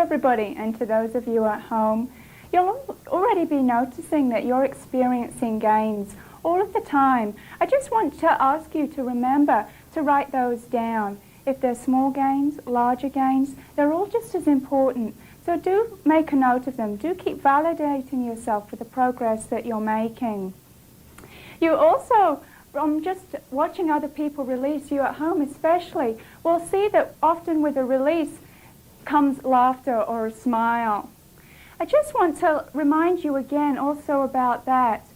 everybody, and to those of you at home, you'll already be noticing that you're experiencing gains all of the time. I just want to ask you to remember to write those down. If they're small gains, larger gains, they're all just as important. So do make a note of them. Do keep validating yourself for the progress that you're making. You also, from just watching other people release, you at home especially, will see that often with a release comes laughter or a smile. I just want to remind you again also about that.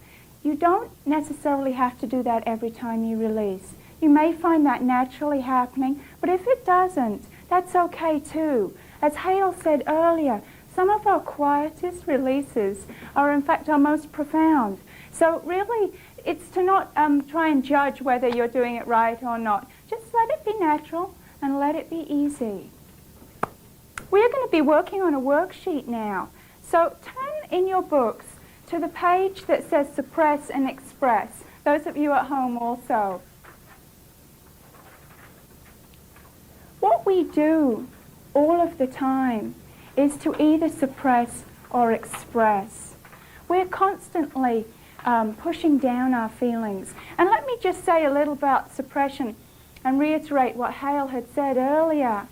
You don't necessarily have to do that every time you release. You may find that naturally happening, but if it doesn't, that's okay too. As Hale said earlier, some of our quietest releases are in fact our most profound. So really, it's to not try and judge whether you're doing it right or not. Just let it be natural and let it be easy. We're going to be working on a worksheet now. So turn in your books to the page that says Suppress and Express. Those of you at home also. What we do all of the time is to either suppress or express. We're constantly pushing down our feelings. And let me just say a little about suppression and reiterate what Hale had said earlier.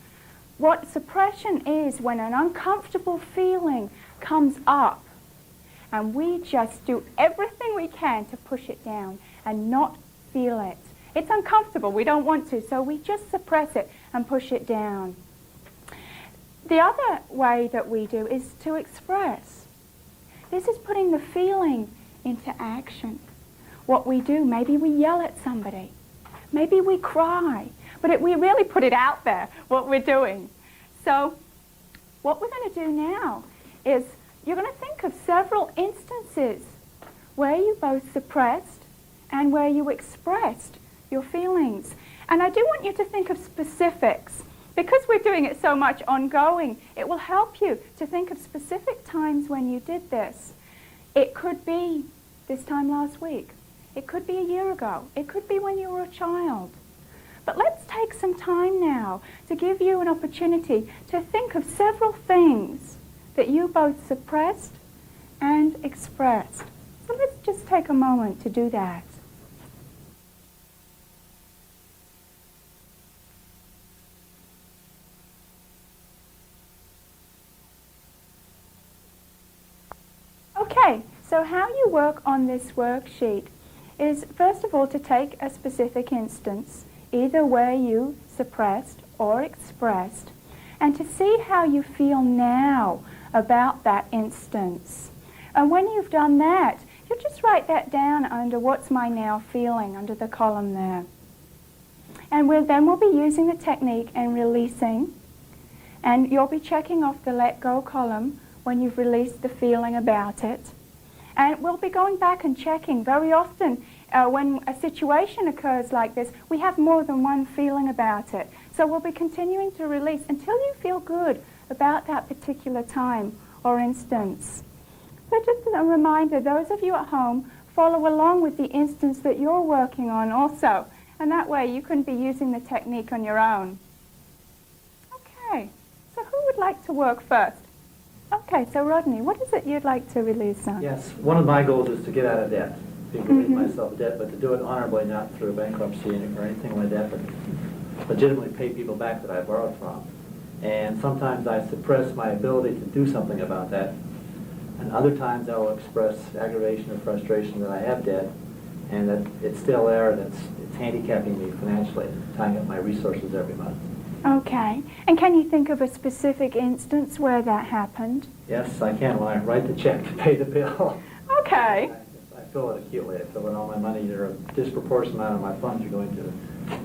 What suppression is when an uncomfortable feeling comes up and we just do everything we can to push it down and not feel it. It's uncomfortable, we don't want to, so we just suppress it and push it down. The other way that we do is to express. This is putting the feeling into action. What we do, maybe we yell at somebody, maybe we cry, but we really put it out there, what we're doing. So what we're going to do now is you're going to think of several instances where you both suppressed and where you expressed your feelings. And I do want you to think of specifics. Because we're doing it so much ongoing, it will help you to think of specific times when you did this. It could be this time last week. It could be a year ago. It could be when you were a child. But let's take some time now to give you an opportunity to think of several things that you both suppressed and expressed. So let's just take a moment to do that. Okay, so how you work on this worksheet is first of all to take a specific instance, either where you suppressed or expressed, and to see how you feel now about that instance. And when you've done that, you'll just write that down under what's my now feeling, under the column there. And then we'll be using the technique and releasing, and you'll be checking off the let go column when you've released the feeling about it. And we'll be going back and checking. Very often when a situation occurs like this, we have more than one feeling about it. So we'll be continuing to release until you feel good about that particular time or instance. So just a reminder, those of you at home, follow along with the instance that you're working on also. And that way you can be using the technique on your own. Okay, so who would like to work first? Okay, so Rodney, what is it you'd like to release on? Yes, one of my goals is to get out of debt, to relieve myself of debt, but to do it honorably, not through bankruptcy or anything like that, but legitimately pay people back that I borrowed from. And sometimes I suppress my ability to do something about that, and other times I will express aggravation or frustration that I have debt, and that it's still there, and it's handicapping me financially, tying up my resources every month. Okay. And can you think of a specific instance where that happened? Yes, I can. When I write the check to pay the bill. Okay. I feel it acutely. I feel that all my money, or a disproportionate amount of my funds are going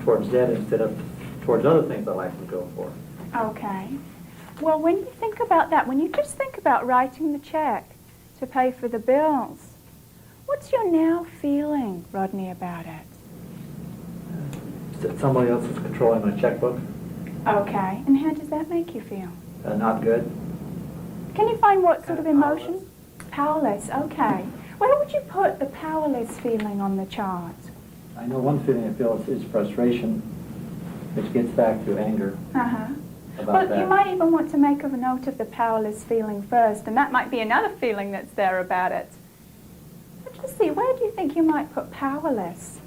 towards debt instead of towards other things I like to go for. Okay. Well, when you think about that, when you just think about writing the check to pay for the bills, what's your now feeling, Rodney, about it? That somebody else is controlling my checkbook. Okay. And how does that make you feel? Not good. Can you find what sort of emotion? Powerless. Okay. Where would you put the powerless feeling on the chart? I know one feeling I feel is frustration, which gets back to anger. Uh-huh. about Well, that. you might even want to make a note of the powerless feeling first, and that might be another feeling that's there about it. But just see, where do you think you might put powerless?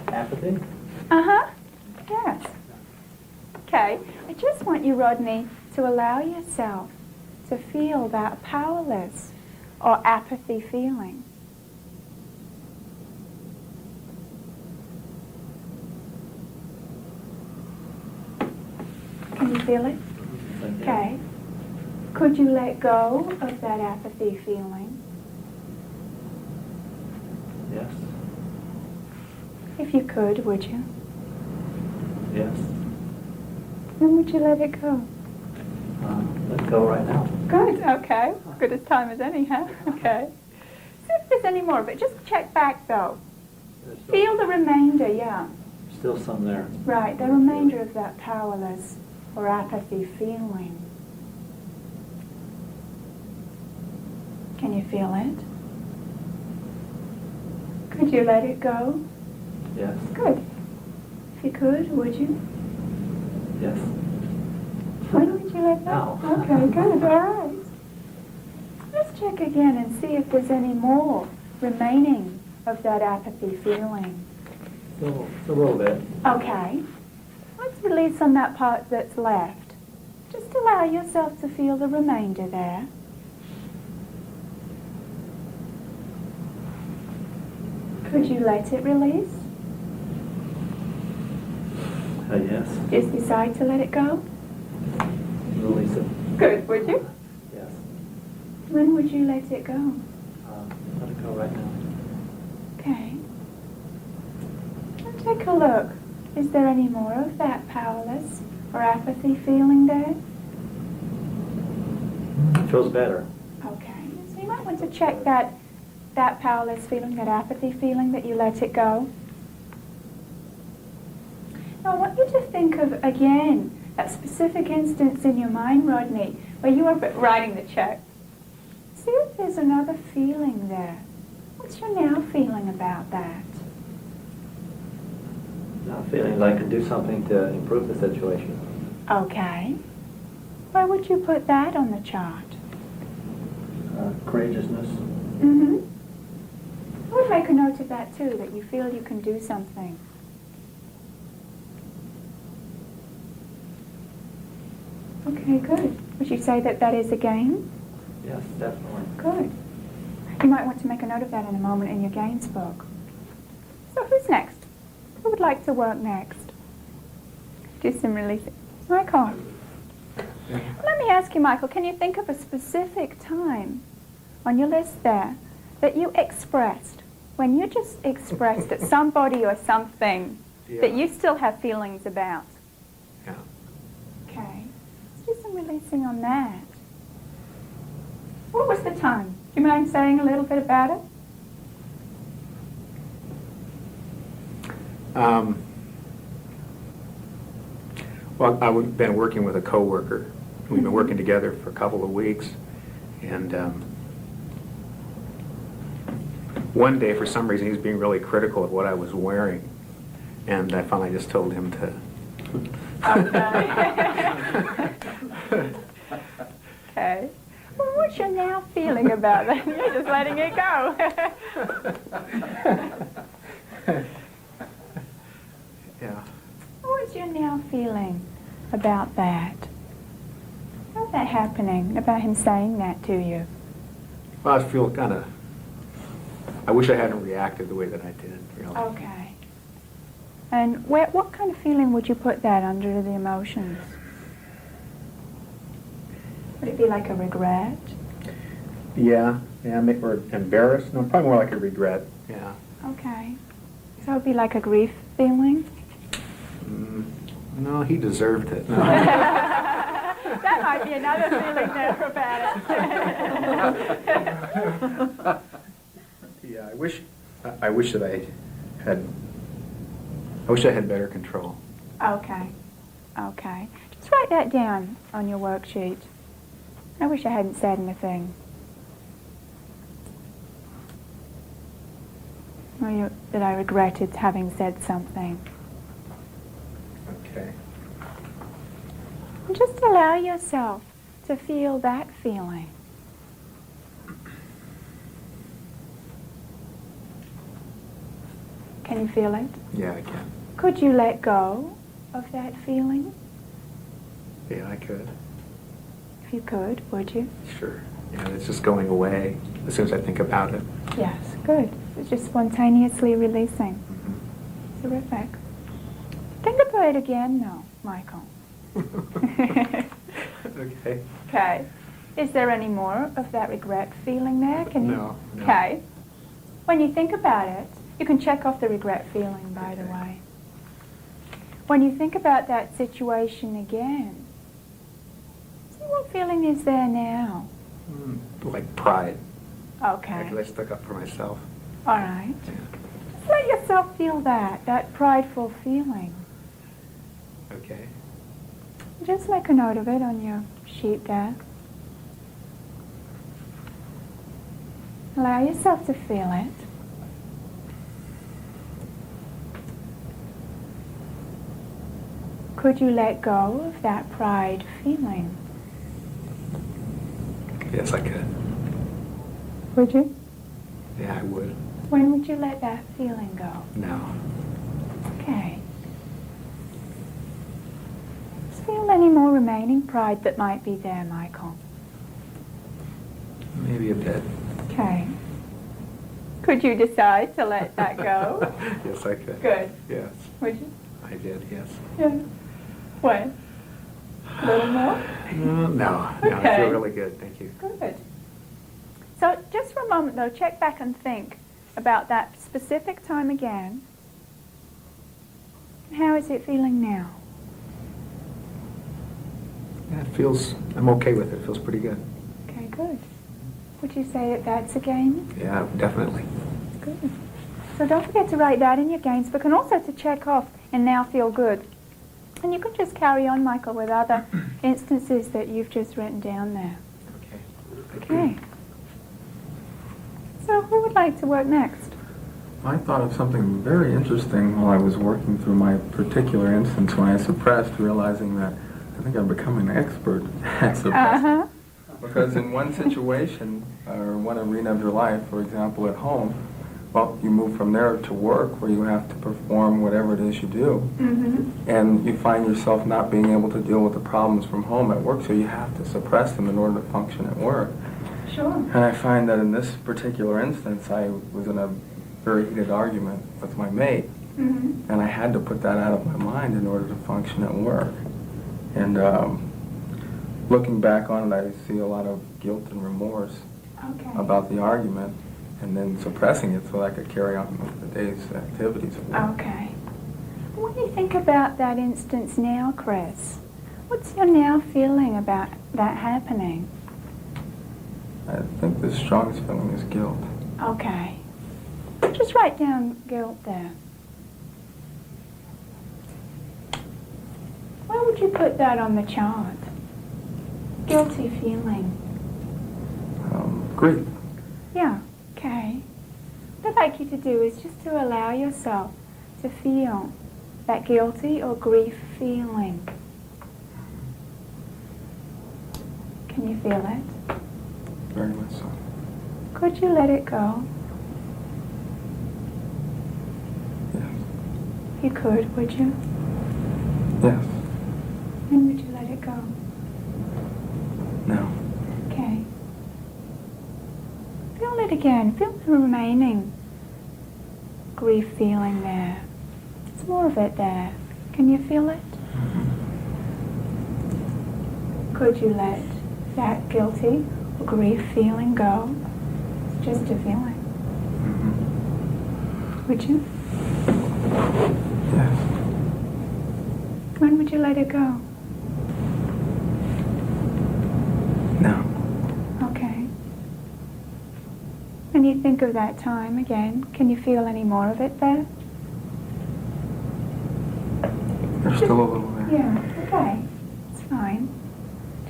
Apathy? Uh-huh. Yes. Okay. I just want you, Rodney, to allow yourself to feel that powerless or apathy feeling. Can you feel it? Okay. Could you let go of that apathy feeling? Yes. If you could, would you? Yes. When would you let it go? Let's go right now. Good, okay. Good as time as any, huh? Okay. See if there's any more of it. Just check back, though. There's Feel the remainder, yeah. still some there. Right, the remainder of that powerless or apathy feeling. Can you feel it? Could you let it go? Yes. Good. If you could, would you? Yes. When would you let go? Now. Okay, good, all right. Let's check again and see if there's any more remaining of that apathy feeling. Still a little bit. Okay. Let's release on that part that's left. Just allow yourself to feel the remainder there. Could you let it release? Yes. Just decide to let it go? Release it. Good, would you? Yes. When would you let it go? Let it go right now. Okay. And take a look. Is there any more of that powerless or apathy feeling there? It feels better. Okay. So you might want to check that powerless feeling, that apathy feeling that you let it go. Now I want you to think of, again, that specific instance in your mind, Rodney, where you were writing the check. See if there's another feeling there. What's your now feeling about that? Now feeling like I can do something to improve the situation. Okay. Where would you put that on the chart? Courageousness. Mm-hmm. I would make a note of that too, that you feel you can do something. Okay, good. Would you say that that is a gain? Yes, definitely. Good. You might want to make a note of that in a moment in your gains book. So who's next? Who would like to work next? Do some releasing. Michael. Let me ask you, Michael, can you think of a specific time on your list there that you expressed, when you just expressed that somebody or something that you still have feelings about? Yeah. Okay. Let's do some releasing on that. What was the time? Do you mind saying a little bit about it? Well, I've been working with a coworker. We've been working together for a couple of weeks, and one day, for some reason, he was being really critical of what I was wearing, and I finally just told him to. Okay. Okay. Well, what's your now feeling about that? You're just letting it go. Yeah. What's your now feeling about that? How's that happening, about him saying that to you? Well, I feel kind of. I wish I hadn't reacted the way that I did. Really. Okay. And what kind of feeling would you put that under the emotions? Would it be like a regret? Yeah. Yeah. Or embarrassed. No, probably more like a regret. Yeah. Okay. So it would be like a grief feeling? No, he deserved it. No. That might be another feeling there about it. Yeah, I wish that I wish I had better control. Okay. Okay. Just write that down on your worksheet. I wish I hadn't said anything. Or that I regretted having said something. Okay. And just allow yourself to feel that feeling. Can you feel it? Yeah, I can. Could you let go of that feeling? Yeah, I could. If you could, would you? Sure. Yeah, it's just going away as soon as I think about it. Yes, good. It's just spontaneously releasing. Mm-hmm. Terrific. Think about it again now, Michael. Okay. Okay. Is there any more of that regret feeling there? Can you? No. Okay. When you think about it, you can check off the regret feeling, by the way. When you think about that situation again, see what feeling is there now? Like pride. Okay. Because I stuck up for myself. All right. Yeah. Just let yourself feel that prideful feeling. Okay. Just make a note of it on your sheet there. Allow yourself to feel it. Could you let go of that pride feeling? Yes, I could. Would you? Yeah, I would. When would you let that feeling go? No. Okay. Just feel any more remaining pride that might be there, Michael. Maybe a bit. Okay. Could you decide to let that go? Yes, I could. Good. Yes. Would you? I did, yes. Yeah. When? A little more? No, I Okay. feel really good, thank you. Good. So just for a moment, though, check back and think about that specific time again. How is it feeling now? Yeah, it feels, I'm okay with it. It feels pretty good. Okay, good. Would you say that that's a gain? Yeah, definitely. Good. So don't forget to write that in your gains, but can also to check off and now feel good. And you can just carry on, Michael, with other instances that you've just written down there. Okay. Thank Okay. you. So who would like to work next? I thought of something very interesting while I was working through my particular instance when I suppressed, realizing that I think I'm becoming an expert at suppressing. Uh-huh. Because in one situation, or one arena of your life, for example, at home, well, you move from there to work where you have to perform whatever it is you do. Mm-hmm. And you find yourself not being able to deal with the problems from home at work, so you have to suppress them in order to function at work. Sure. And I find that in this particular instance, I was in a very heated argument with my mate, Mm-hmm. and I had to put that out of my mind in order to function at work. And looking back on it, I see a lot of guilt and remorse Okay. about the argument, and then suppressing it so I could carry on with the day's activities at work. Okay. When you think about that instance now, Chris, what's your now feeling about that happening? I think the strongest feeling is guilt. Okay. Just write down guilt there. Where would you put that on the chart? Guilty feeling. Grief. Yeah, okay. What I'd like you to do is just to allow yourself to feel that guilty or grief feeling. Can you feel it? Very much so. Could you let it go? Yes. You could, would you? Yes. When would you let it go? No. Okay. Feel it again. Feel the remaining grief feeling there. There's more of it there. Can you feel it? Could you let that guilty or grief feeling go? It's just a feeling. Would you? Yes. When would you let it go? No. Okay. When you think of that time again, can you feel any more of it there? There's still a little there. Yeah, okay. It's fine.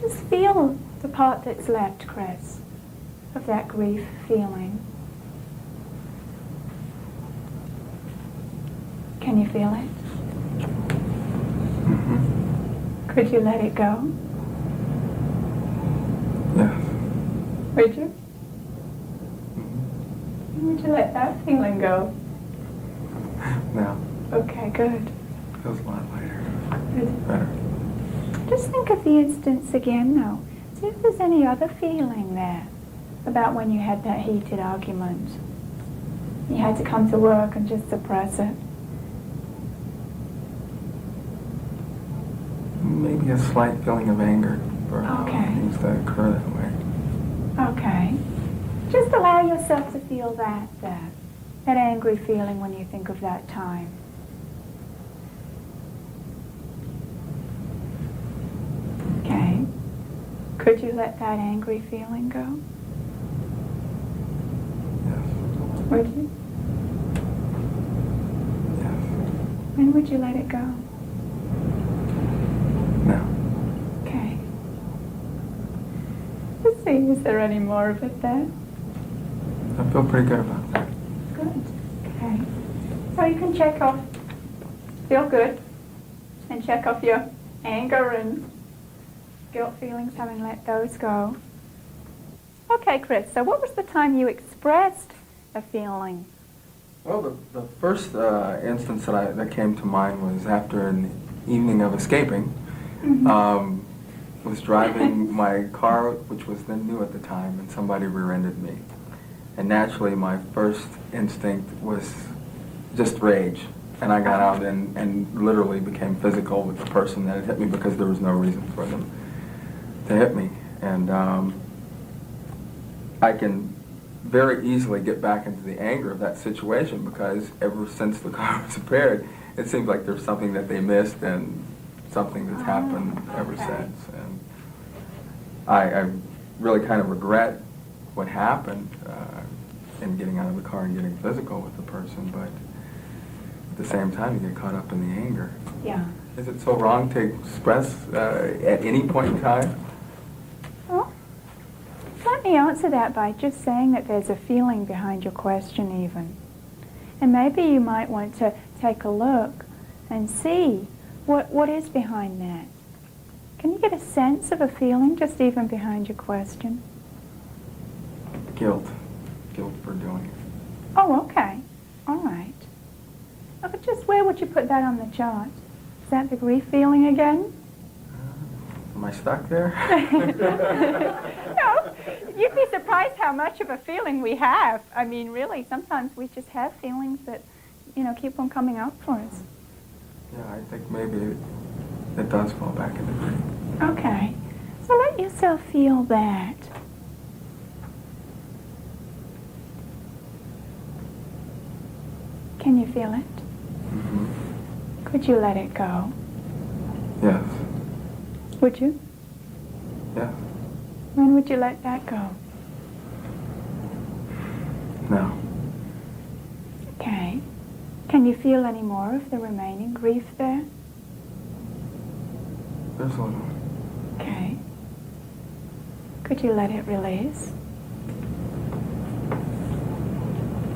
Just feel the part that's left, Chris, of that grief feeling. Can you feel it? Mm-hmm. Could you let it go? Yes. Would you? Would you let that feeling go? No. Okay, good. Feels a lot lighter. Good. Better. Just think of the instance again, though. See if there's any other feeling there about when you had that heated argument. You had to come to work and just suppress it. Maybe a slight feeling of anger for Okay. things that occur that way. Okay. Just allow yourself to feel that there. That angry feeling when you think of that time. Okay. Could you let that angry feeling go? Yes. Would you? Yes. When would you let it go? Now. Okay. Let's see, is there any more of it there? I feel pretty good about that. Good. Okay. So you can check off, feel good, and check off your anger and guilt feelings, having let those go. Okay, Chris, so what was the time you expressed a feeling? Well, the first instance that came to mind was after an evening of escaping. Was driving my car, which was then new at the time, and somebody rear-ended me. And naturally, my first instinct was just rage. And I got out and literally became physical with the person that had hit me because there was no reason for them to hit me. And I can very easily get back into the anger of that situation because ever since the car was repaired, it seems like there's something that they missed and something that's happened ever since. And I really kind of regret what happened in getting out of the car and getting physical with the person, but at the same time you get caught up in the anger. Yeah. Is it so wrong to express at any point in time? Well, let me answer that by just saying that there's a feeling behind your question even. And maybe you might want to take a look and see what is behind that. Can you get a sense of a feeling just even behind your question? Guilt. Guilt for doing it. Oh, okay. All right. Oh, but just where would you put that on the chart? Is that the grief feeling again? Am I stuck there? No. You'd be surprised how much of a feeling we have. I mean, really, sometimes we just have feelings that, keep on coming up for us. Yeah, I think maybe it does fall back into grief. Okay. So let yourself feel that. Can you feel it? Mm-hmm. Could you let it go? Yes. Would you? Yes. When would you let that go? No. Okay. Can you feel any more of the remaining grief there? There's a little. Okay. Could you let it release?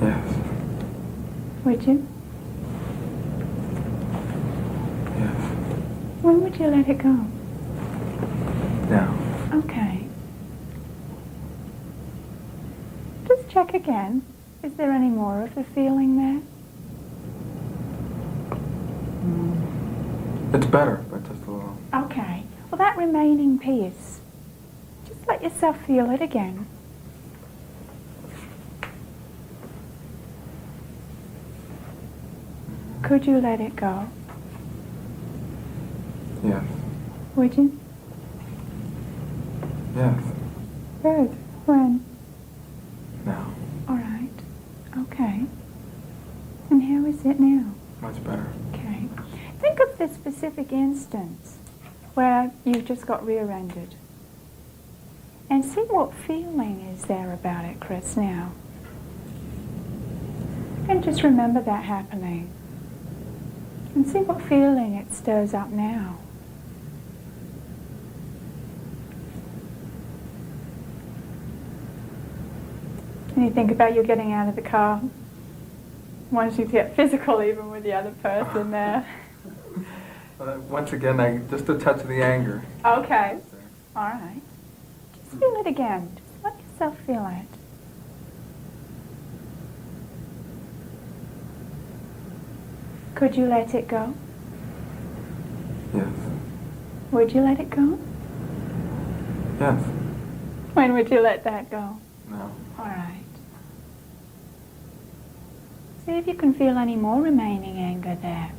Yes. Would you? Yes. When would you let it go? Now. Okay. Just check again. Is there any more of the feeling there? It's better, but just a little. Okay. Well, that remaining piece, just let yourself feel it again. Could you let it go? Yes. Would you? Yes. Good. When? Now. All right. Okay. And how is it now? Much better. Okay. Think of the specific instance where you just got rear-ended. And see what feeling is there about it, Chris, now. And just remember that happening. And see what feeling it stirs up now. And you think about you getting out of the car. Once you get physical even with the other person there. Once again, just a touch of the anger. Okay. All right. Just feel it again. Just let yourself feel it. Could you let it go? Yes. Would you let it go? Yes. When would you let that go? No. All right. See if you can feel any more remaining anger there.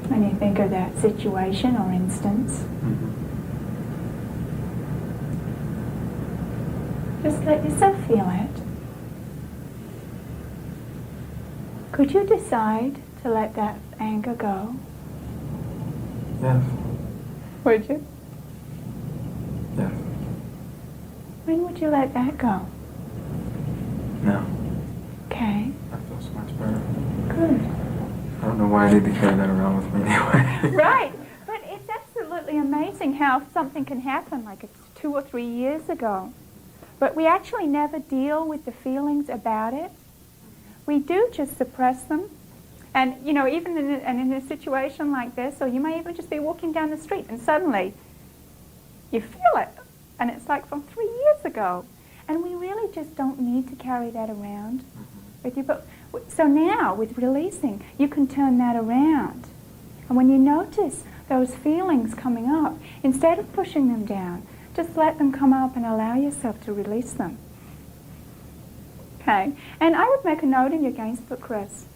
When you think of that situation or instance, just let yourself feel it. Could you decide to let that anger go? Yes. Would you? Yes. When would you let that go? No. Okay, I feel so much better. good. I don't know why I need to carry that around with me anyway. Right, but it's absolutely amazing how something can happen like it's 2 or 3 years ago. But we actually never deal with the feelings about it. We do just suppress them. And, you know, even in a situation like this, or you may even just be walking down the street and suddenly you feel it. And it's like from 3 years ago. And we really just don't need to carry that around with you. But so now, with releasing, you can turn that around. And when you notice those feelings coming up, instead of pushing them down, just let them come up and allow yourself to release them. Okay? And I would make a note in your gains book, Chris,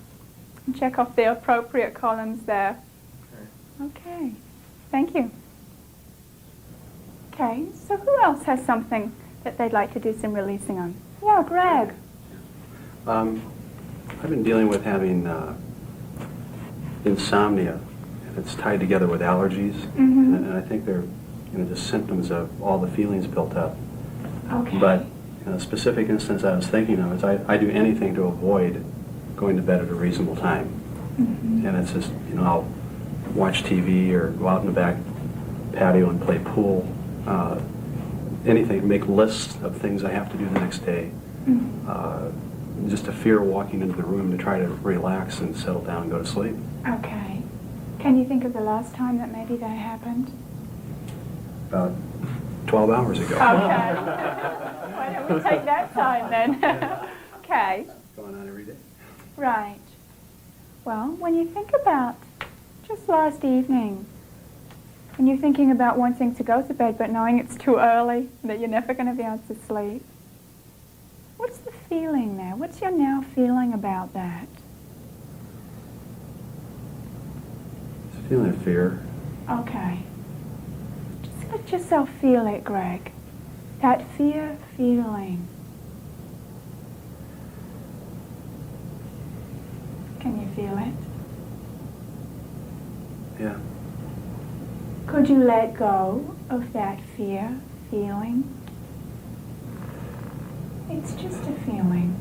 and check off the appropriate columns there. Okay. Thank you. Okay, so who else has something that they'd like to do some releasing on? Yeah, Greg. I've been dealing with having insomnia, and it's tied together with allergies, and I think they're just symptoms of all the feelings built up. Okay. But a specific instance I was thinking of is I do anything to avoid going to bed at a reasonable time, and it's just I'll watch TV or go out in the back patio and play pool, anything, make lists of things I have to do the next day. Just a fear of walking into the room to try to relax and settle down and go to sleep. Okay. Can you think of the last time that maybe that happened? About 12 hours ago. Okay. Why don't we take that time then? Okay. Going on every day. Right. Well, when you think about just last evening, when you're thinking about wanting to go to bed but knowing it's too early, that you're never going to be able to sleep, what's the feeling there? What's your now feeling about that? It's a feeling of fear. Okay. Just let yourself feel it, Greg. That fear feeling. Can you feel it? Yeah. Could you let go of that fear feeling? It's just a feeling.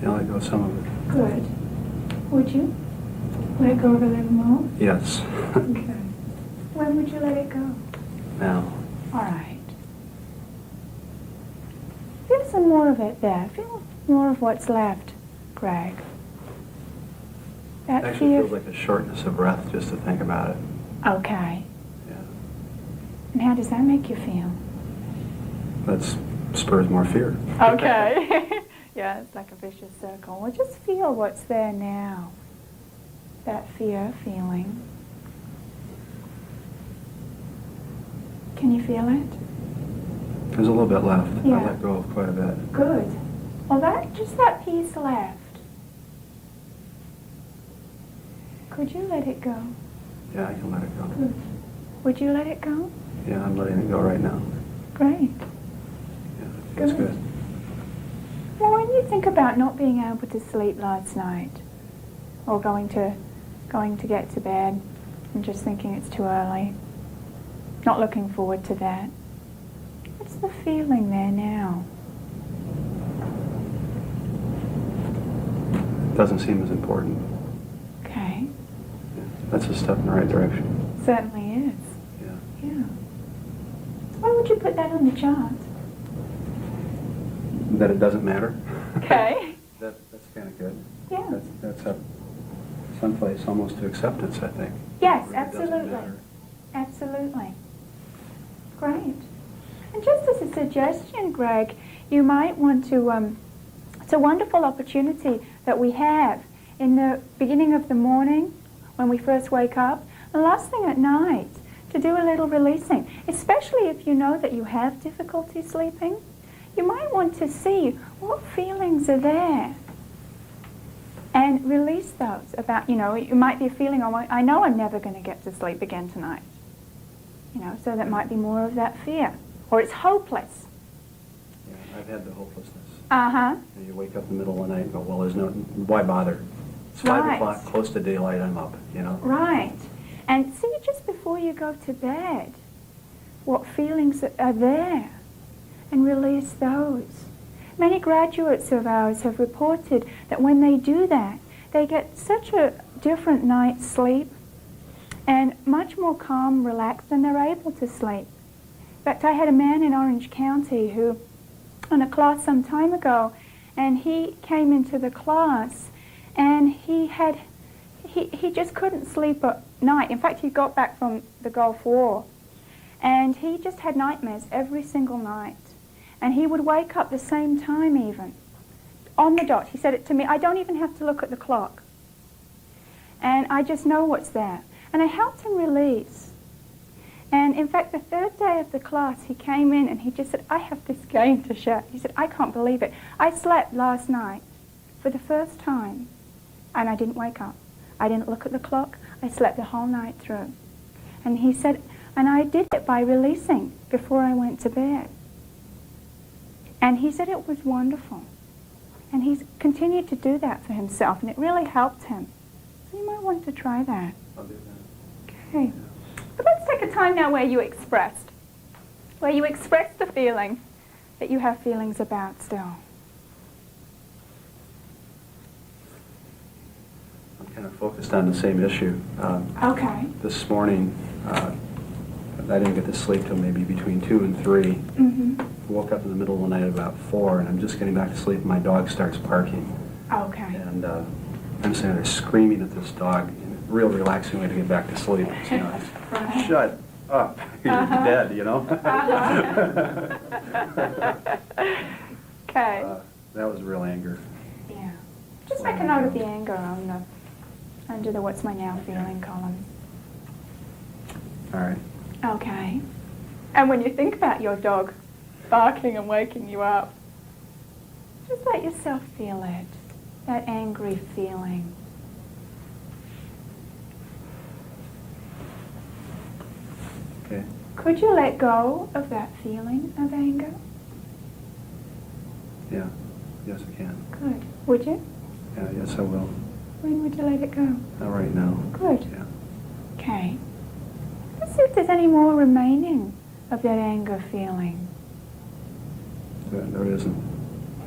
Yeah, let go of some of it. Good. Would you let go of a little more? Yes. Okay. When would you let it go? Now. All right. Feel some more of it there. Feel more of what's left, Greg. That Actually fear. feels like a shortness of breath just to think about it. Okay. Yeah. And how does that make you feel? That spurs more fear. Okay. Yeah, it's like a vicious circle. Well, just feel what's there now. That fear feeling. Can you feel it? There's a little bit left. Yeah. I let go of quite a bit. Good. Well, just that piece left. Could you let it go? Yeah, I can let it go. Good. Would you let it go? Yeah, I'm letting it go right now. Great. Yeah, that's Good. good. Well, when you think about not being able to sleep last night, or going to get to bed and just thinking it's too early, not looking forward to that, what's the feeling there now? It doesn't seem as important. Okay. Yeah, that's a step in the right direction. Certainly is. Yeah. Yeah. Why would you put that on the chart? That it doesn't matter. Okay. That's kind of good. Yeah. That's a someplace almost to acceptance, I think. Yes, It really doesn't absolutely. matter. Absolutely. Great. And just as a suggestion, Greg, you might want to, it's a wonderful opportunity that we have in the beginning of the morning when we first wake up, and last thing at night, to do a little releasing, especially if you know that you have difficulty sleeping. You might want to see what feelings are there and release those about, it might be a feeling, oh, I know I'm never going to get to sleep again tonight. So that might be more of that fear. Or it's hopeless. Yeah, I've had the hopelessness. Uh-huh. You wake up in the middle of the night and go, well, there's no, why bother? It's 5 Right. o'clock, close to daylight, I'm up, Right. And see, just before you go to bed, what feelings are there, and release those. Many graduates of ours have reported that when they do that, they get such a different night's sleep and much more calm, relaxed, and they're able to sleep. In fact, I had a man in Orange County who, on a class some time ago, and he came into the class and he just couldn't sleep at night. In fact, he got back from the Gulf War and he just had nightmares every single night. And he would wake up the same time even, on the dot. He said it to me, I don't even have to look at the clock. And I just know what's there. And I helped him release. And in fact, the third day of the class, he came in and he just said, I have this game to share. He said, I can't believe it. I slept last night for the first time and I didn't wake up. I didn't look at the clock. I slept the whole night through. And he said, and I did it by releasing before I went to bed. And he said it was wonderful. And he's continued to do that for himself, and it really helped him. So you might want to try that. I'll do that. Okay. But let's take a time now where you expressed the feeling that you have feelings about still. I'm kind of focused on the same issue. Okay. This morning, I didn't get to sleep till maybe between 2 and 3. Mm-hmm. Woke up in the middle of the night at about 4, and I'm just getting back to sleep, and my dog starts barking. Okay. And I'm sitting there screaming at this dog, in a real relaxing way to get back to sleep. Right. Shut up, you're dead, Okay. That was real anger. Yeah. Just make a note of the anger on under the what's my now feeling column. All right. Okay. And when you think about your dog barking and waking you up, just let yourself feel it, that angry feeling. Okay. Could you let go of that feeling of anger? Yeah. Yes, I can. Good. Would you? Yeah, yes, I will. When would you let it go? Not right now. Good. Yeah. Okay. Let's see if there's any more remaining of that anger feeling. There isn't.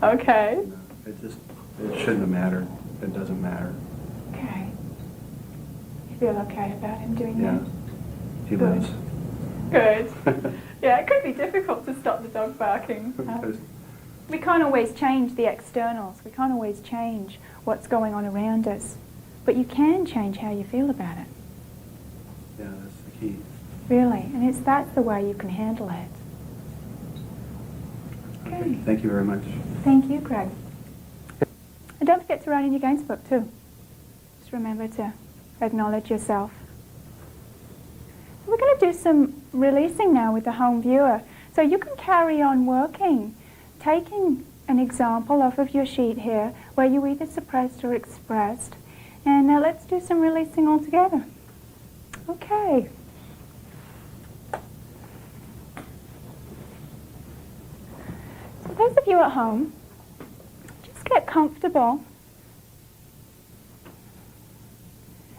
Okay. No, it shouldn't have mattered. It doesn't matter. Okay. You feel okay about him doing Yeah. that? He Good. lives. Good. Yeah, it could be difficult to stop the dog barking. We can't always change the externals. We can't always change what's going on around us. But you can change how you feel about it. Yeah, that's the key. Really. And that's the way you can handle it. Okay. Thank you very much. Thank you, Craig. And don't forget to write in your games book too. Just remember to acknowledge yourself. We're going to do some releasing now with the home viewer. So you can carry on working, taking an example off of your sheet here where you either suppressed or expressed. And now let's do some releasing all together. Okay. So those of you at home, just get comfortable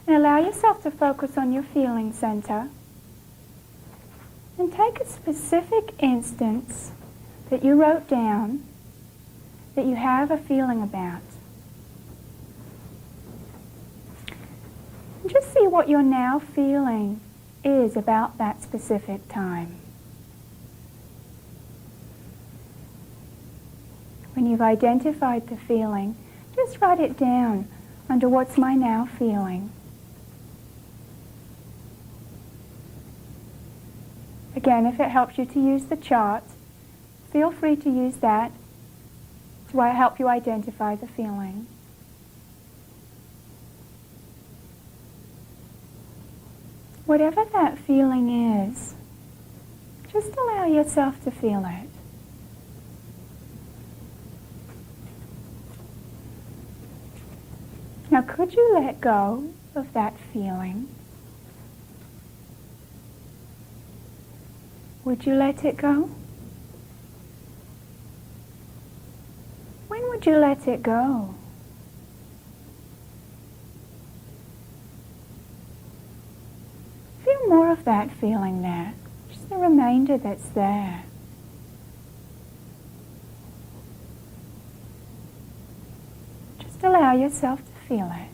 and allow yourself to focus on your feeling center. And take a specific instance that you wrote down that you have a feeling about. And just see what your now feeling is about that specific time. When you've identified the feeling, just write it down under what's my now feeling. Again, if it helps you to use the chart, feel free to use that to help you identify the feeling. Whatever that feeling is, just allow yourself to feel it. Now, could you let go of that feeling? Would you let it go? When would you let it go? Feel more of that feeling there, just the remainder that's there. Just allow yourself to feel it.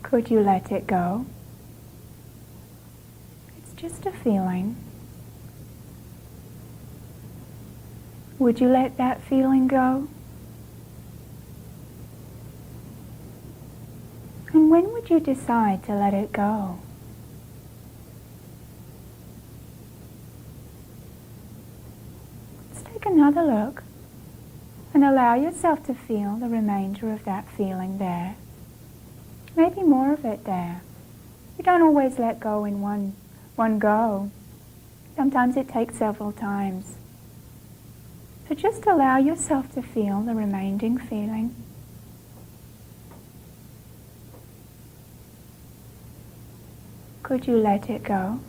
Could you let it go? It's just a feeling. Would you let that feeling go? And when would you decide to let it go? Let's take another look and allow yourself to feel the remainder of that feeling there. Maybe more of it there. You don't always let go in one go. Sometimes it takes several times. So just allow yourself to feel the remaining feeling. Could you let it go?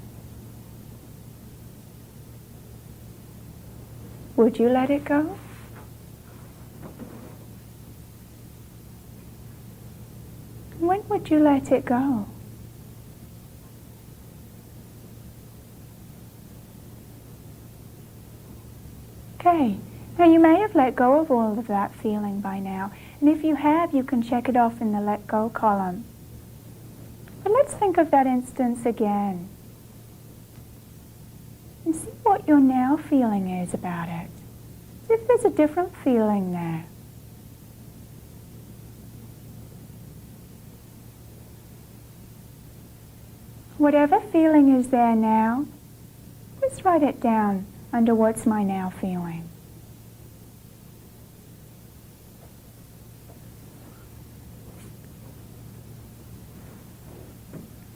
Would you let it go? When would you let it go? Okay, now you may have let go of all of that feeling by now, and if you have, you can check it off in the let go column. But let's think of that instance again and see what your now feeling is about it. See if there's a different feeling there. Whatever feeling is there now, just write it down under what's my now feeling.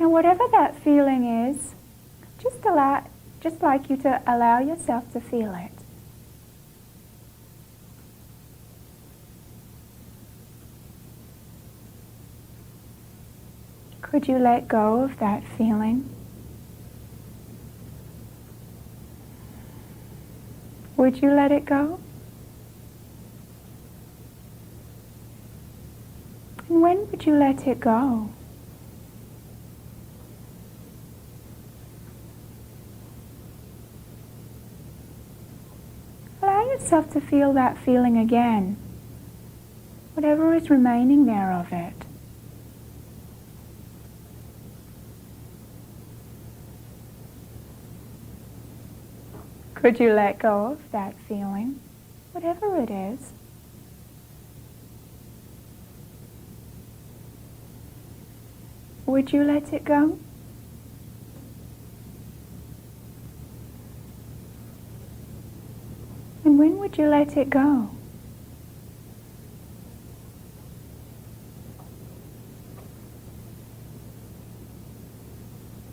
Now whatever that feeling is, just like you to allow yourself to feel it. Could you let go of that feeling? Would you let it go? And when would you let it go? Allow yourself to feel that feeling again, whatever is remaining there of it. Could you let go of that feeling, whatever it is? Would you let it go? And when would you let it go?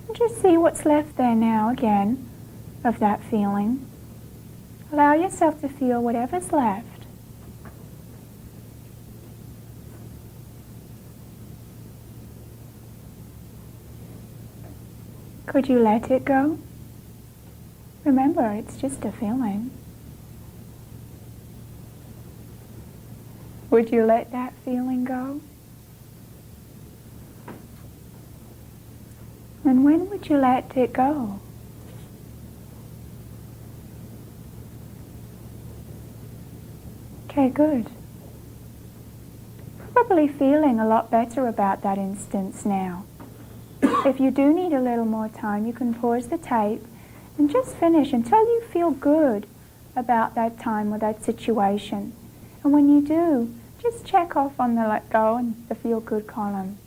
And just see what's left there now again of that feeling. Allow yourself to feel whatever's left. Could you let it go? Remember, it's just a feeling. Would you let that feeling go? And when would you let it go? Okay, good. Probably feeling a lot better about that instance now. If you do need a little more time, you can pause the tape And just finish until you feel good about that time or that situation. And when you do, just check off on the let go and the feel good column.